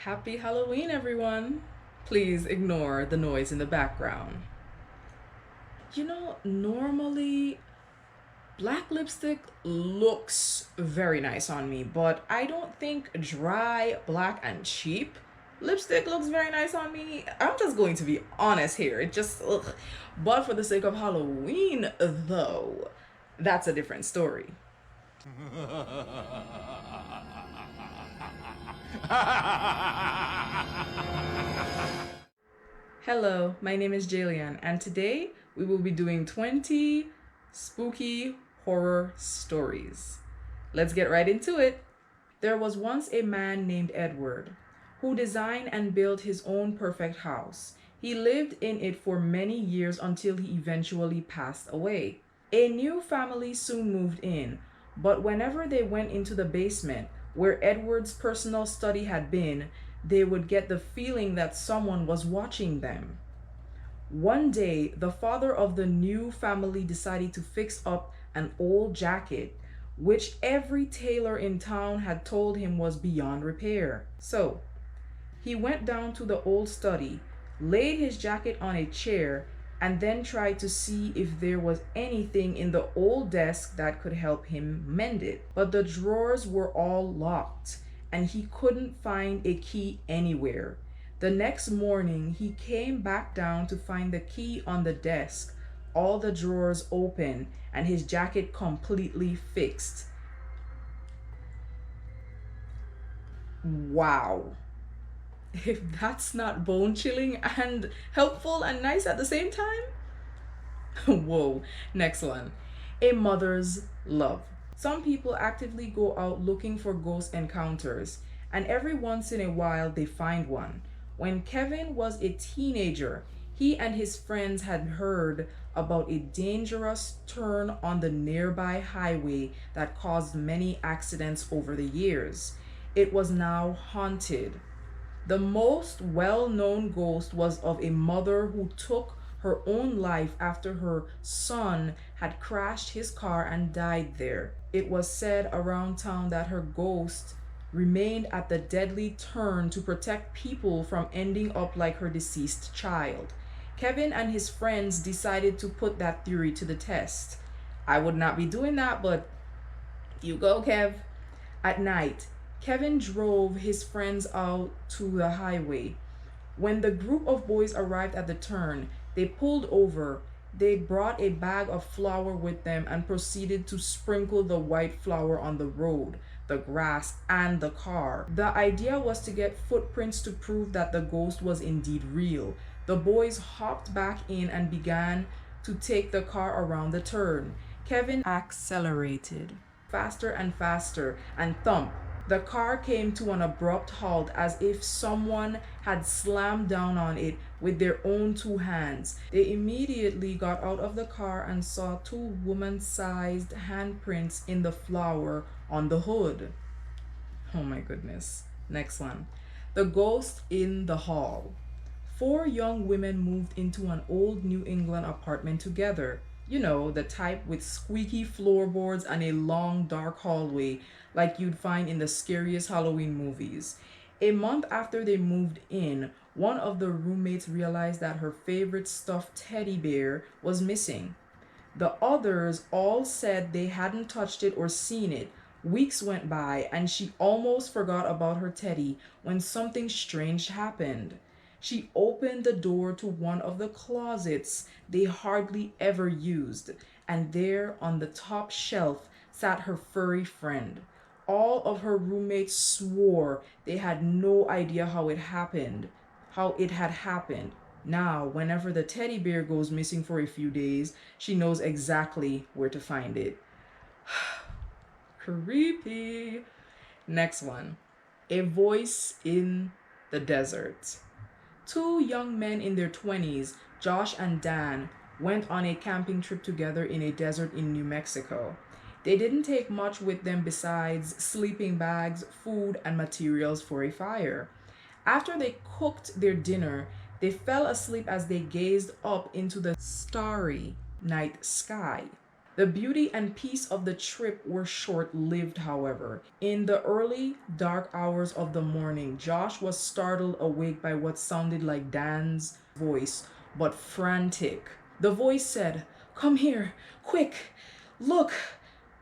Happy Halloween, everyone! Please ignore the noise in the background. Normally black lipstick looks very nice on me, but I don't think dry, black, and cheap lipstick looks very nice on me. I'm just going to be honest here. It just, ugh. But for the sake of Halloween, though, that's a different story. Hello, my name is Jaliane, and today we will be doing 20 spooky horror stories. Let's get right into it. There was once a man named Edward who designed and built his own perfect house. He lived in it for many years until he eventually passed away. A new family soon moved in, but whenever they went into the basement, where Edward's personal study had been, they would get the feeling that someone was watching them. One day, the father of the new family decided to fix up an old jacket, which every tailor in town had told him was beyond repair. So, he went down to the old study, laid his jacket on a chair, and then tried to see if there was anything in the old desk that could help him mend it. But the drawers were all locked, and he couldn't find a key anywhere. The next morning, he came back down to find the key on the desk, all the drawers open, and his jacket completely fixed. Wow. If that's not bone chilling and helpful and nice at the same time. Whoa, next one. A mother's love. Some people actively go out looking for ghost encounters, and every once in a while they find one. When Kevin was a teenager, he and his friends had heard about a dangerous turn on the nearby highway that caused many accidents over the years. It was now haunted. The most well known ghost was of a mother who took her own life after her son had crashed his car and died there. It was said around town that her ghost remained at the deadly turn to protect people from ending up like her deceased child. Kevin and his friends decided to put that theory to the test. I would not be doing that, but you go, Kev. At night, Kevin drove his friends out to the highway. When the group of boys arrived at the turn, they pulled over. They brought a bag of flour with them and proceeded to sprinkle the white flour on the road, the grass, and the car. The idea was to get footprints to prove that the ghost was indeed real. The boys hopped back in and began to take the car around the turn. Kevin accelerated faster and faster, and thump. The car came to an abrupt halt as if someone had slammed down on it with their own two hands. They immediately got out of the car and saw two woman-sized handprints in the flour on the hood. Oh my goodness. Next one. The ghost in the hall. Four young women moved into an old New England apartment together. You know, the type with squeaky floorboards and a long dark hallway like you'd find in the scariest Halloween movies. A month after they moved in, one of the roommates realized that her favorite stuffed teddy bear was missing. The others all said they hadn't touched it or seen it. Weeks went by and she almost forgot about her teddy when something strange happened. She opened the door to one of the closets they hardly ever used, and there on the top shelf sat her furry friend. All of her roommates swore they had no idea how it had happened. Now, whenever the teddy bear goes missing for a few days, she knows exactly where to find it. Creepy. Next one. A voice in the desert. Two young men in their 20s, Josh and Dan, went on a camping trip together in a desert in New Mexico. They didn't take much with them besides sleeping bags, food, and materials for a fire. After they cooked their dinner, they fell asleep as they gazed up into the starry night sky. The beauty and peace of the trip were short lived, however. In the early, dark hours of the morning, Josh was startled awake by what sounded like Dan's voice, but frantic. The voice said, "Come here, quick, look."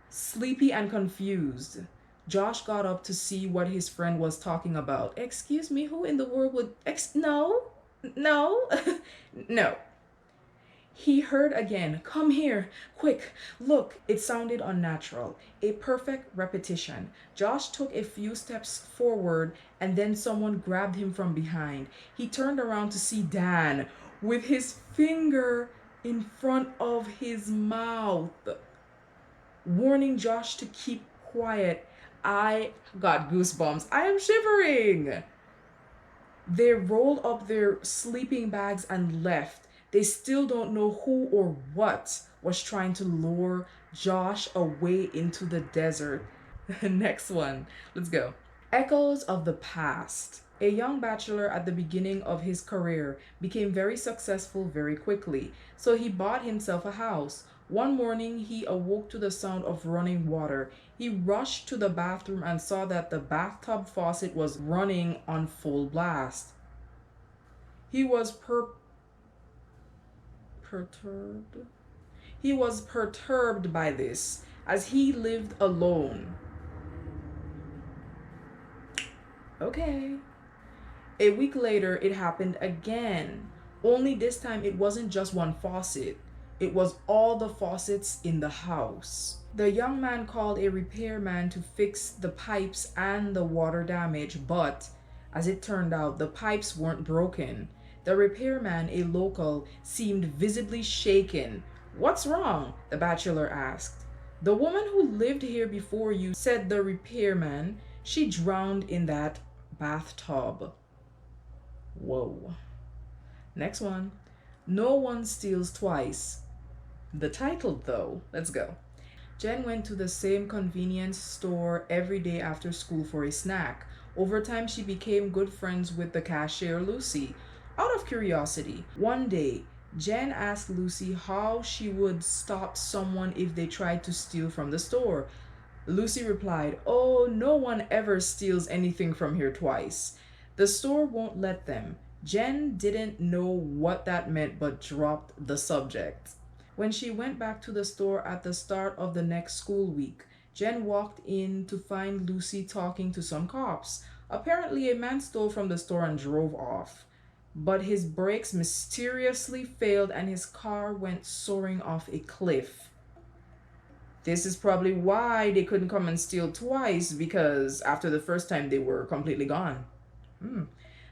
Sleepy and confused, Josh got up to see what his friend was talking about. "Excuse me, who in the world would. No, no, no." He heard again, "Come here, quick, look." It sounded unnatural, a perfect repetition. Josh took a few steps forward and then someone grabbed him from behind. He turned around to see Dan with his finger in front of his mouth, warning Josh to keep quiet. I got goosebumps. I am shivering. They rolled up their sleeping bags and left. They still don't know who or what was trying to lure Josh away into the desert. Next one. Let's go. Echoes of the past. A young bachelor at the beginning of his career became very successful very quickly, so he bought himself a house. One morning, he awoke to the sound of running water. He rushed to the bathroom and saw that the bathtub faucet was running on full blast. He was perturbed. He was perturbed by this, as he lived alone. Okay. A week later, it happened again. Only this time, it wasn't just one faucet, it was all the faucets in the house. The young man called a repairman to fix the pipes and the water damage, but as it turned out, the pipes weren't broken. The repairman, a local, seemed visibly shaken. "What's wrong?" the bachelor asked. "The woman who lived here before you," said the repairman, "she drowned in that bathtub." Whoa. Next one. No one steals twice. The title, though. Let's go. Jen went to the same convenience store every day after school for a snack. Over time, she became good friends with the cashier, Lucy. Out of curiosity, one day, Jen asked Lucy how she would stop someone if they tried to steal from the store. Lucy replied, "Oh, no one ever steals anything from here twice. The store won't let them." Jen didn't know what that meant but dropped the subject. When she went back to the store at the start of the next school week, Jen walked in to find Lucy talking to some cops. Apparently, a man stole from the store and drove off, but his brakes mysteriously failed and his car went soaring off a cliff. This is probably why they couldn't come and steal twice, because after the first time they were completely gone.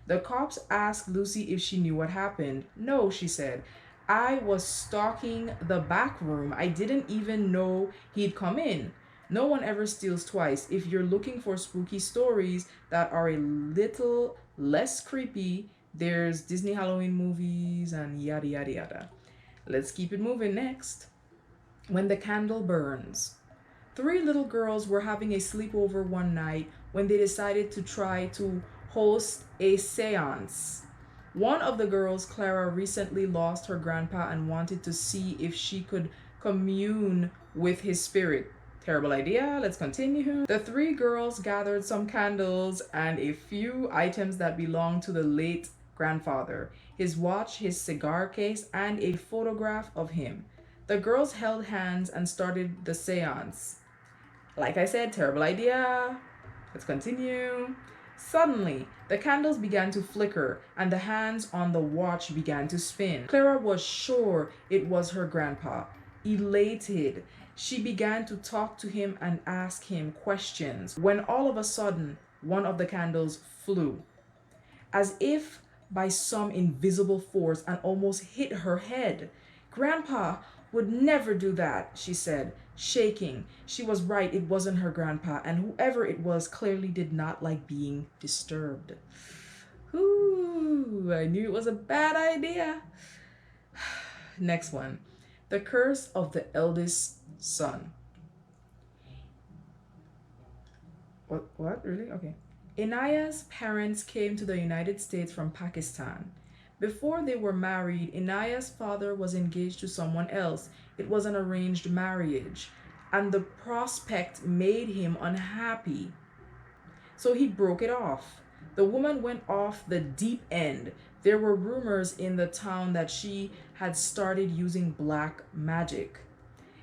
The cops asked Lucy if she knew what happened. "No," she said. "I was stalking the back room. I didn't even know he'd come in." No one ever steals twice. If you're looking for spooky stories that are a little less creepy, there's Disney Halloween movies and yada yada yada. Let's keep it moving. Next. When the candle burns. Three little girls were having a sleepover one night when they decided to try to host a seance. One of the girls, Clara, recently lost her grandpa and wanted to see if she could commune with his spirit. Terrible idea. Let's continue. The three girls gathered some candles and a few items that belonged to the late grandfather: his watch, his cigar case, and a photograph of him. The girls held hands and started the seance. Like I said, terrible idea. Let's continue. Suddenly, the candles began to flicker and the hands on the watch began to spin. Clara was sure it was her grandpa. Elated, she began to talk to him and ask him questions when all of a sudden, one of the candles flew, as if by some invisible force, and almost hit her head. "Grandpa would never do that," she said, shaking. She was right, it wasn't her grandpa, and whoever it was clearly did not like being disturbed. Ooh, I knew it was a bad idea. Next one. The curse of the eldest son. What? Really? Okay. Inaya's parents came to the United States from Pakistan. Before they were married, Inaya's father was engaged to someone else. It was an arranged marriage, and the prospect made him unhappy. So he broke it off. The woman went off the deep end. There were rumors in the town that she had started using black magic.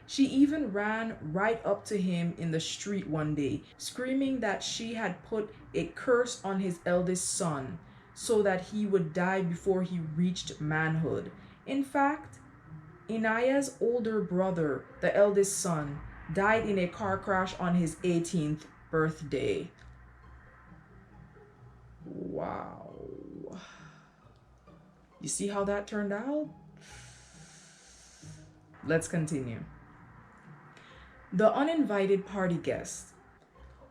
She even ran right up to him in the street one day, screaming that she had put a curse on his eldest son so that he would die before he reached manhood. In fact, Inaya's older brother, the eldest son, died in a car crash on his 18th birthday. Wow. You see how that turned out? Let's continue. The uninvited party guest.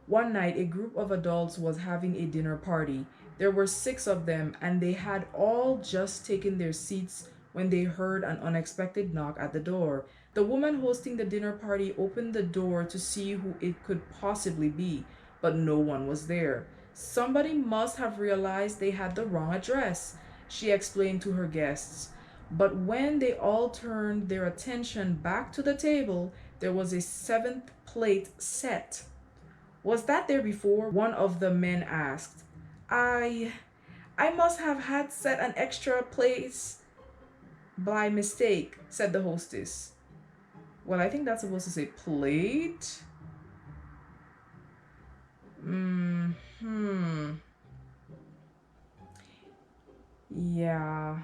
One night, a group of adults was having a dinner party. There were 6 of them, and they had all just taken their seats when they heard an unexpected knock at the door. The woman hosting the dinner party opened the door to see who it could possibly be, but no one was there. Somebody must have realized they had the wrong address, she explained to her guests. But when they all turned their attention back to the table, there was a 7th plate set. Was that there before? One of the men asked. I must have had set an extra place by mistake, said the hostess. Well, I think that's supposed to say plate. Yeah.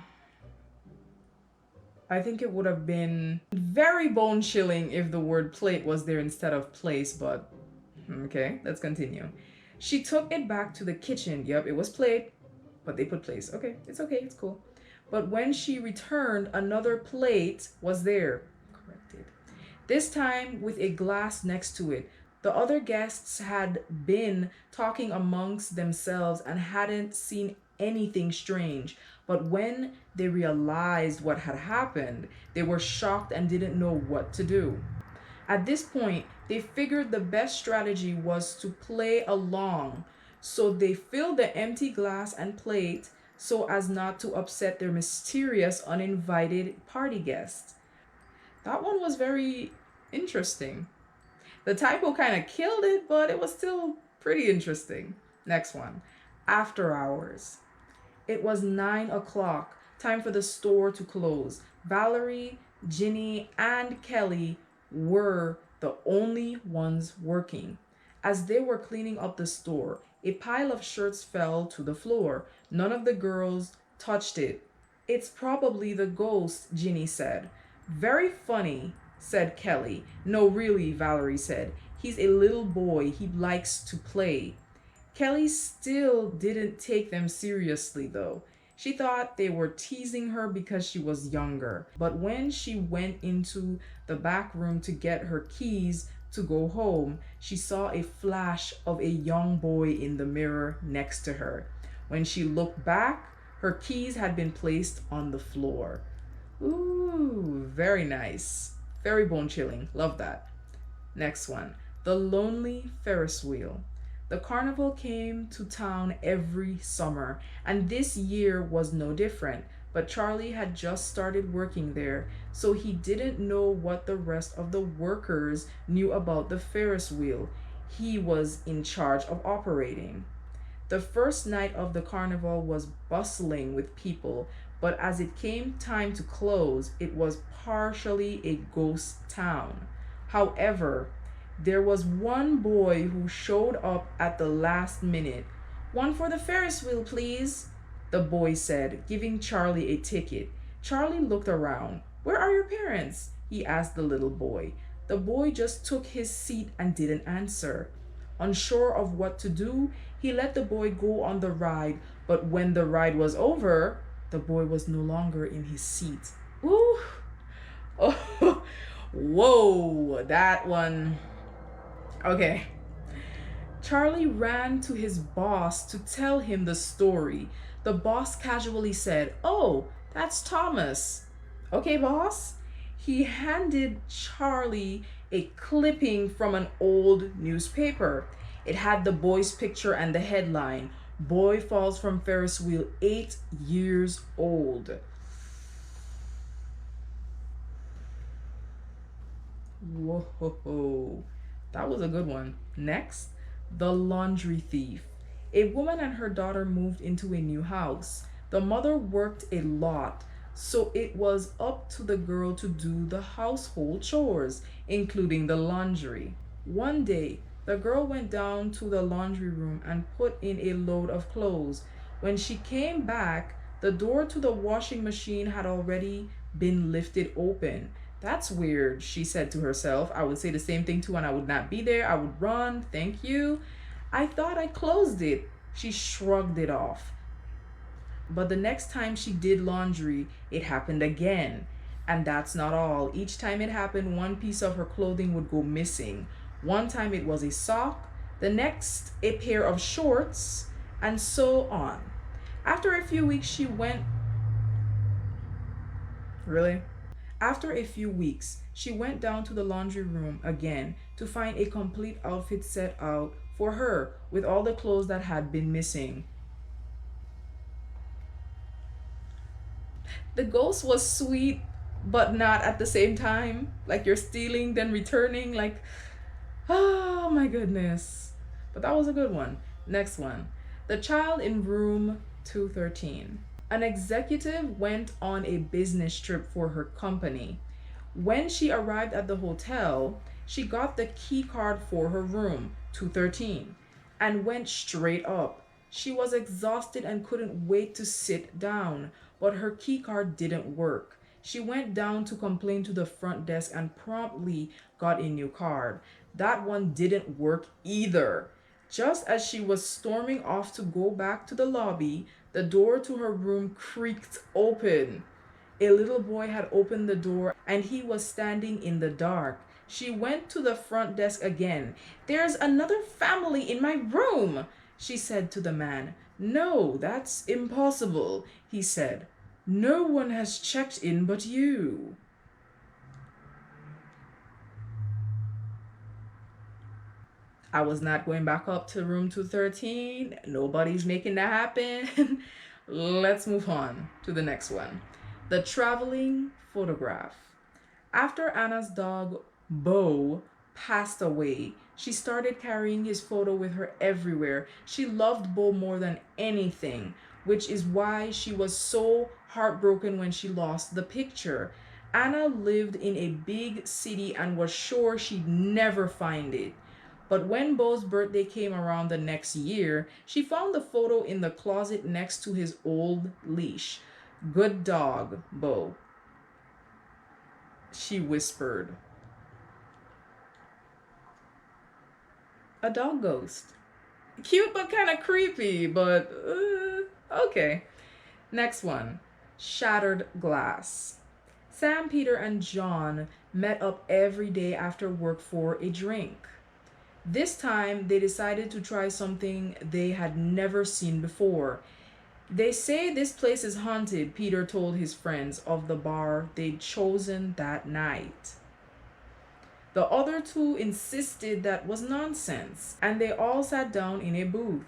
I think it would have been very bone chilling if the word plate was there instead of place, but okay, let's continue. She took it back to the kitchen. Yep, it was plate, but they put place. Okay, it's cool. But when she returned, another plate was there. Corrected. This time with a glass next to it. The other guests had been talking amongst themselves and hadn't seen anything strange. But when they realized what had happened, they were shocked and didn't know what to do. At this point, they figured the best strategy was to play along. So they filled the empty glass and plate so as not to upset their mysterious uninvited party guest. That one was very interesting. The typo kind of killed it, but it was still pretty interesting. Next one. After hours. It was 9 o'clock, time for the store to close. Valerie, Ginny, and Kelly were the only ones working. As they were cleaning up the store, a pile of shirts fell to the floor. None of the girls touched it. It's probably the ghost, Ginny said. Very funny, said Kelly. No, really, Valerie said. He's a little boy. He likes to play. Kelly still didn't take them seriously, though. She thought they were teasing her because she was younger. But when she went into the back room to get her keys to go home, she saw a flash of a young boy in the mirror next to her. When she looked back, her keys had been placed on the floor. Ooh, very nice. Very bone chilling. Love that. Next one. The Lonely Ferris Wheel. The carnival came to town every summer, and this year was no different. But Charlie had just started working there, so he didn't know what the rest of the workers knew about the Ferris wheel he was in charge of operating. The first night of the carnival was bustling with people, but as it came time to close, it was partially a ghost town. However, there was one boy who showed up at the last minute. "One for the Ferris wheel, please," the boy said, giving Charlie a ticket. Charlie looked around. "Where are your parents?" he asked the little boy. The boy just took his seat and didn't answer. Unsure of what to do, he let the boy go on the ride, but when the ride was over, the boy was no longer in his seat. Ooh. Oh, whoa, that one. Okay. Charlie ran to his boss to tell him the story. The boss casually said, "Oh, that's Thomas." "Okay, boss." He handed Charlie a clipping from an old newspaper. It had the boy's picture and the headline, Boy falls from Ferris wheel, 8 years old. Whoa, that was a good one. Next, the laundry thief. A woman and her daughter moved into a new house. The mother worked a lot, so it was up to the girl to do the household chores, including the laundry. One day, the girl went down to the laundry room and put in a load of clothes. When she came back, the door to the washing machine had already been lifted open. That's weird, she said to herself. I would say the same thing too, and I would not be there. I would run. Thank you. I thought I closed it. She shrugged it off. But the next time she did laundry, it happened again. And that's not all. Each time it happened, one piece of her clothing would go missing. One time it was a sock, the next, a pair of shorts, and so on. After a few weeks, she went. Really? After a few weeks, she went down to the laundry room again to find a complete outfit set out for her with all the clothes that had been missing. The ghost was sweet, but not at the same time. Like you're stealing, then returning. Like, oh my goodness. But that was a good one. Next one. The child in room 213. An executive went on a business trip for her company. When she arrived at the hotel, she got the key card for her room, 213, and went straight up. She was exhausted and couldn't wait to sit down, but her key card didn't work. She went down to complain to the front desk and promptly got a new card. That one didn't work either. Just as she was storming off to go back to the lobby, the door to her room creaked open. A little boy had opened the door and he was standing in the dark. She went to the front desk again. "There's another family in my room," she said to the man. "No, that's impossible," he said. "No one has checked in but you." I was not going back up to room 213. Nobody's making that happen. Let's move on to the next one. The traveling photograph. After Anna's dog, Bo, passed away, she started carrying his photo with her everywhere. She loved Bo more than anything, which is why she was so heartbroken when she lost the picture. Anna lived in a big city and was sure she'd never find it. But when Bo's birthday came around the next year, she found the photo in the closet next to his old leash. "Good dog, Bo," she whispered. A dog ghost. Cute but kind of creepy, but okay. Next one. Shattered glass. Sam, Peter, and John met up every day after work for a drink. This time, they decided to try something they had never seen before. "They say this place is haunted," Peter told his friends of the bar they'd chosen that night. The other two insisted that was nonsense, and they all sat down in a booth.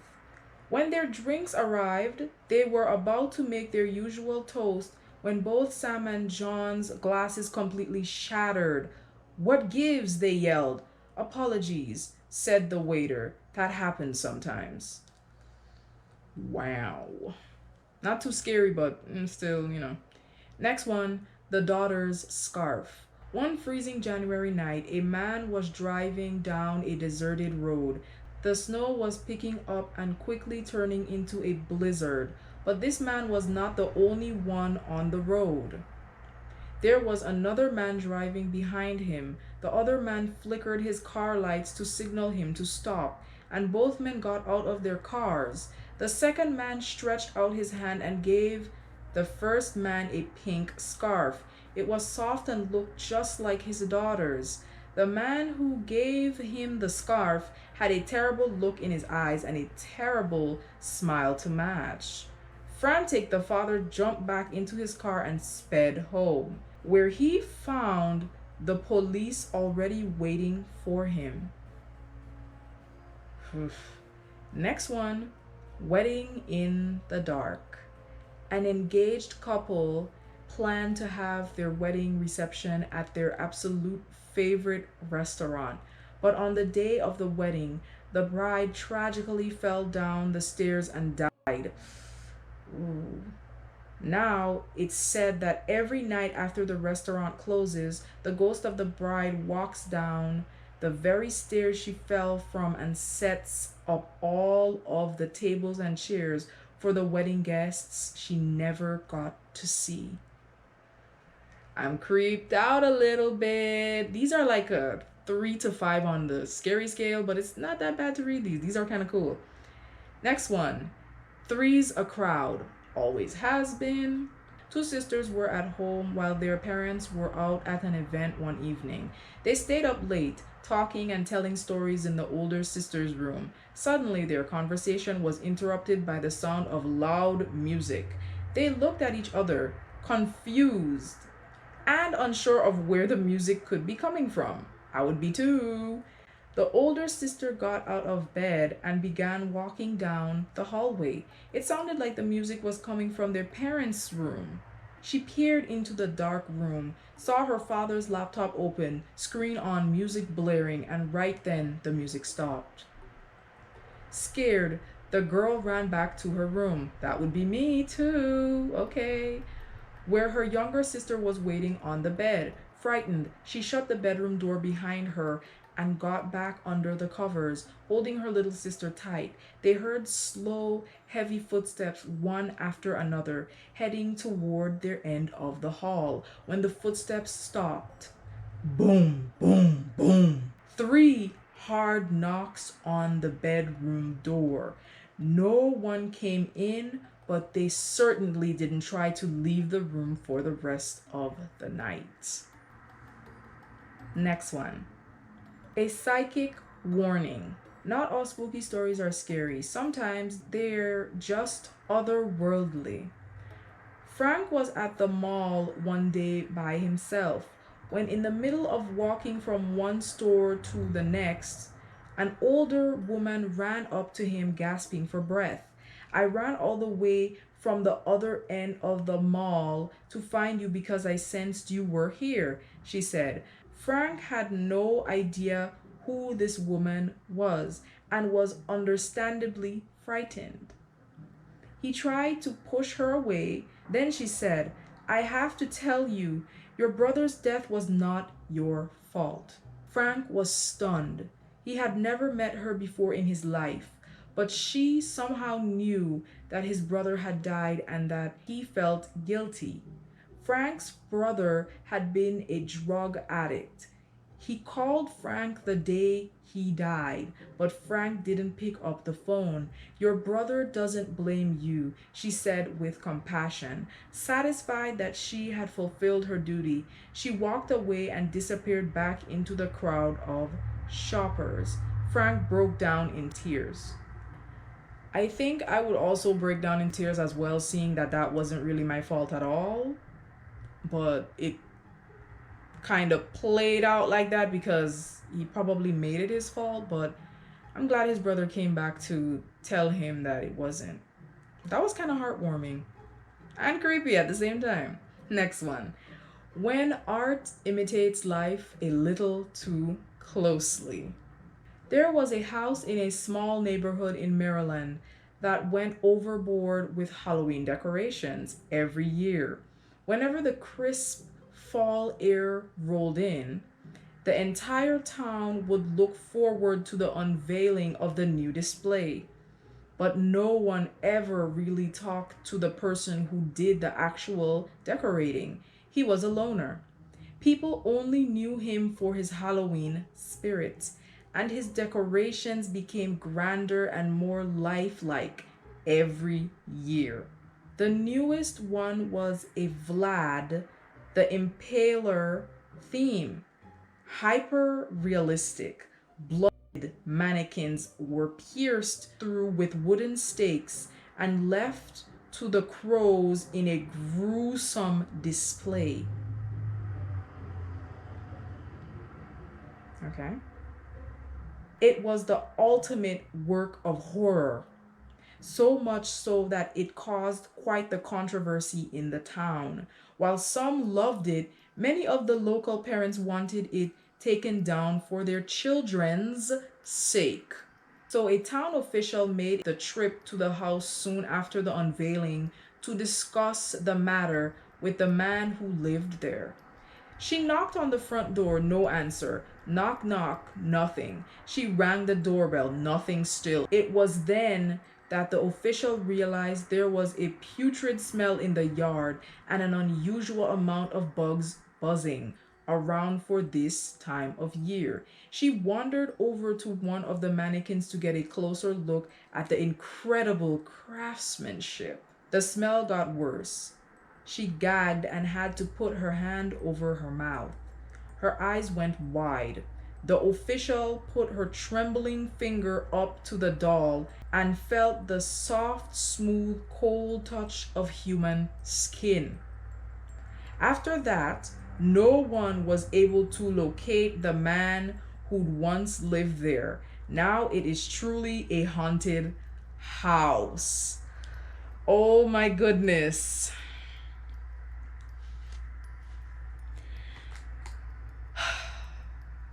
When their drinks arrived, they were about to make their usual toast when both Sam and John's glasses completely shattered. "What gives?" they yelled. "Apologies," said the waiter. "That happens sometimes." Wow. Not too scary, but still, Next one, the daughter's scarf. One freezing January night, a man was driving down a deserted road. The snow was picking up and quickly turning into a blizzard, but this man was not the only one on the road. There was another man driving behind him. The other man flickered his car lights to signal him to stop, and both men got out of their cars. The second man stretched out his hand and gave the first man a pink scarf. It was soft and looked just like his daughter's. The man who gave him the scarf had a terrible look in his eyes and a terrible smile to match. Frantic, the father jumped back into his car and sped home, where he found the police already waiting for him. Next one, Wedding in the dark. An engaged couple planned to have their wedding reception at their absolute favorite restaurant. But on the day of the wedding, the bride tragically fell down the stairs and died. Ooh. Now, it's said that every night after the restaurant closes, the ghost of the bride walks down the very stairs she fell from and sets up all of the tables and chairs for the wedding guests she never got to see. I'm creeped out a little bit. These are like a 3 to 5 on the scary scale, but it's not that bad to read these. These are kind of cool. Next one. Three's a crowd. Always has been. Two sisters were at home while their parents were out at an event one evening. They stayed up late, talking and telling stories in the older sister's room. Suddenly, their conversation was interrupted by the sound of loud music. They looked at each other, confused and unsure of where the music could be coming from. I would be too. The older sister got out of bed and began walking down the hallway. It sounded like the music was coming from their parents' room. She peered into the dark room, saw her father's laptop open, screen on, music blaring, and right then the music stopped. Scared, the girl ran back to her room. That would be me too, okay. Where her younger sister was waiting on the bed. Frightened, she shut the bedroom door behind her and got back under the covers, holding her little sister tight. They heard slow, heavy footsteps, one after another, heading toward their end of the hall. When the footsteps stopped, boom, boom, boom. 3 hard knocks on the bedroom door. No one came in, but they certainly didn't try to leave the room for the rest of the night. Next one. A psychic warning. Not all spooky stories are scary. Sometimes they're just otherworldly. Frank was at the mall one day by himself. When in the middle of walking from one store to the next, an older woman ran up to him gasping for breath. I ran all the way from the other end of the mall to find you because I sensed you were here, she said. Frank had no idea who this woman was and was understandably frightened. He tried to push her away. Then she said, I have to tell you, your brother's death was not your fault. Frank was stunned. He had never met her before in his life, but she somehow knew that his brother had died and that he felt guilty. Frank's brother had been a drug addict. He called Frank the day he died, but Frank didn't pick up the phone. Your brother doesn't blame you, she said with compassion. Satisfied that she had fulfilled her duty, she walked away and disappeared back into the crowd of shoppers. Frank broke down in tears. I think I would also break down in tears as well, seeing that that wasn't really my fault at all. But it kind of played out like that because he probably made it his fault. But I'm glad his brother came back to tell him that it wasn't. That was kind of heartwarming and creepy at the same time. Next one. When art imitates life a little too closely. There was a house in a small neighborhood in Maryland that went overboard with Halloween decorations every year. Whenever the crisp fall air rolled in, the entire town would look forward to the unveiling of the new display. But no one ever really talked to the person who did the actual decorating. He was a loner. People only knew him for his Halloween spirit, and his decorations became grander and more lifelike every year. The newest one was a Vlad the Impaler theme. Hyper realistic, blooded mannequins were pierced through with wooden stakes and left to the crows in a gruesome display. Okay. It was the ultimate work of horror. so much so that it caused quite the controversy in the town. While some loved it, many of the local parents wanted it taken down for their children's sake. So, a town official made the trip to the house soon after the unveiling to discuss the matter with the man who lived there. She knocked on the front door, no answer. Knock, knock, nothing. She rang the doorbell, nothing still. It was then that the official realized there was a putrid smell in the yard and an unusual amount of bugs buzzing around for this time of year. She wandered over to one of the mannequins to get a closer look at the incredible craftsmanship. The smell got worse. She gagged and had to put her hand over her mouth. Her eyes went wide. The official put her trembling finger up to the doll and felt the soft, smooth, cold touch of human skin. After that, no one was able to locate the man who'd once lived there. Now it is truly a haunted house. Oh my goodness.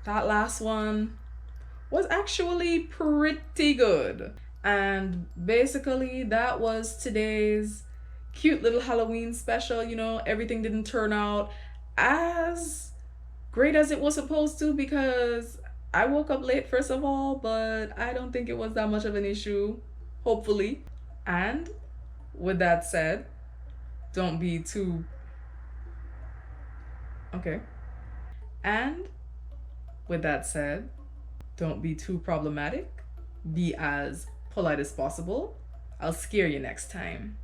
That last one was actually pretty good. And basically, that was today's cute little Halloween special. You know, everything didn't turn out as great as it was supposed to because I woke up late, first of all, but I don't think it was that much of an issue, hopefully. And with that said, don't be too. Okay. And with that said, don't be too problematic. Be as polite as possible. I'll scare you next time.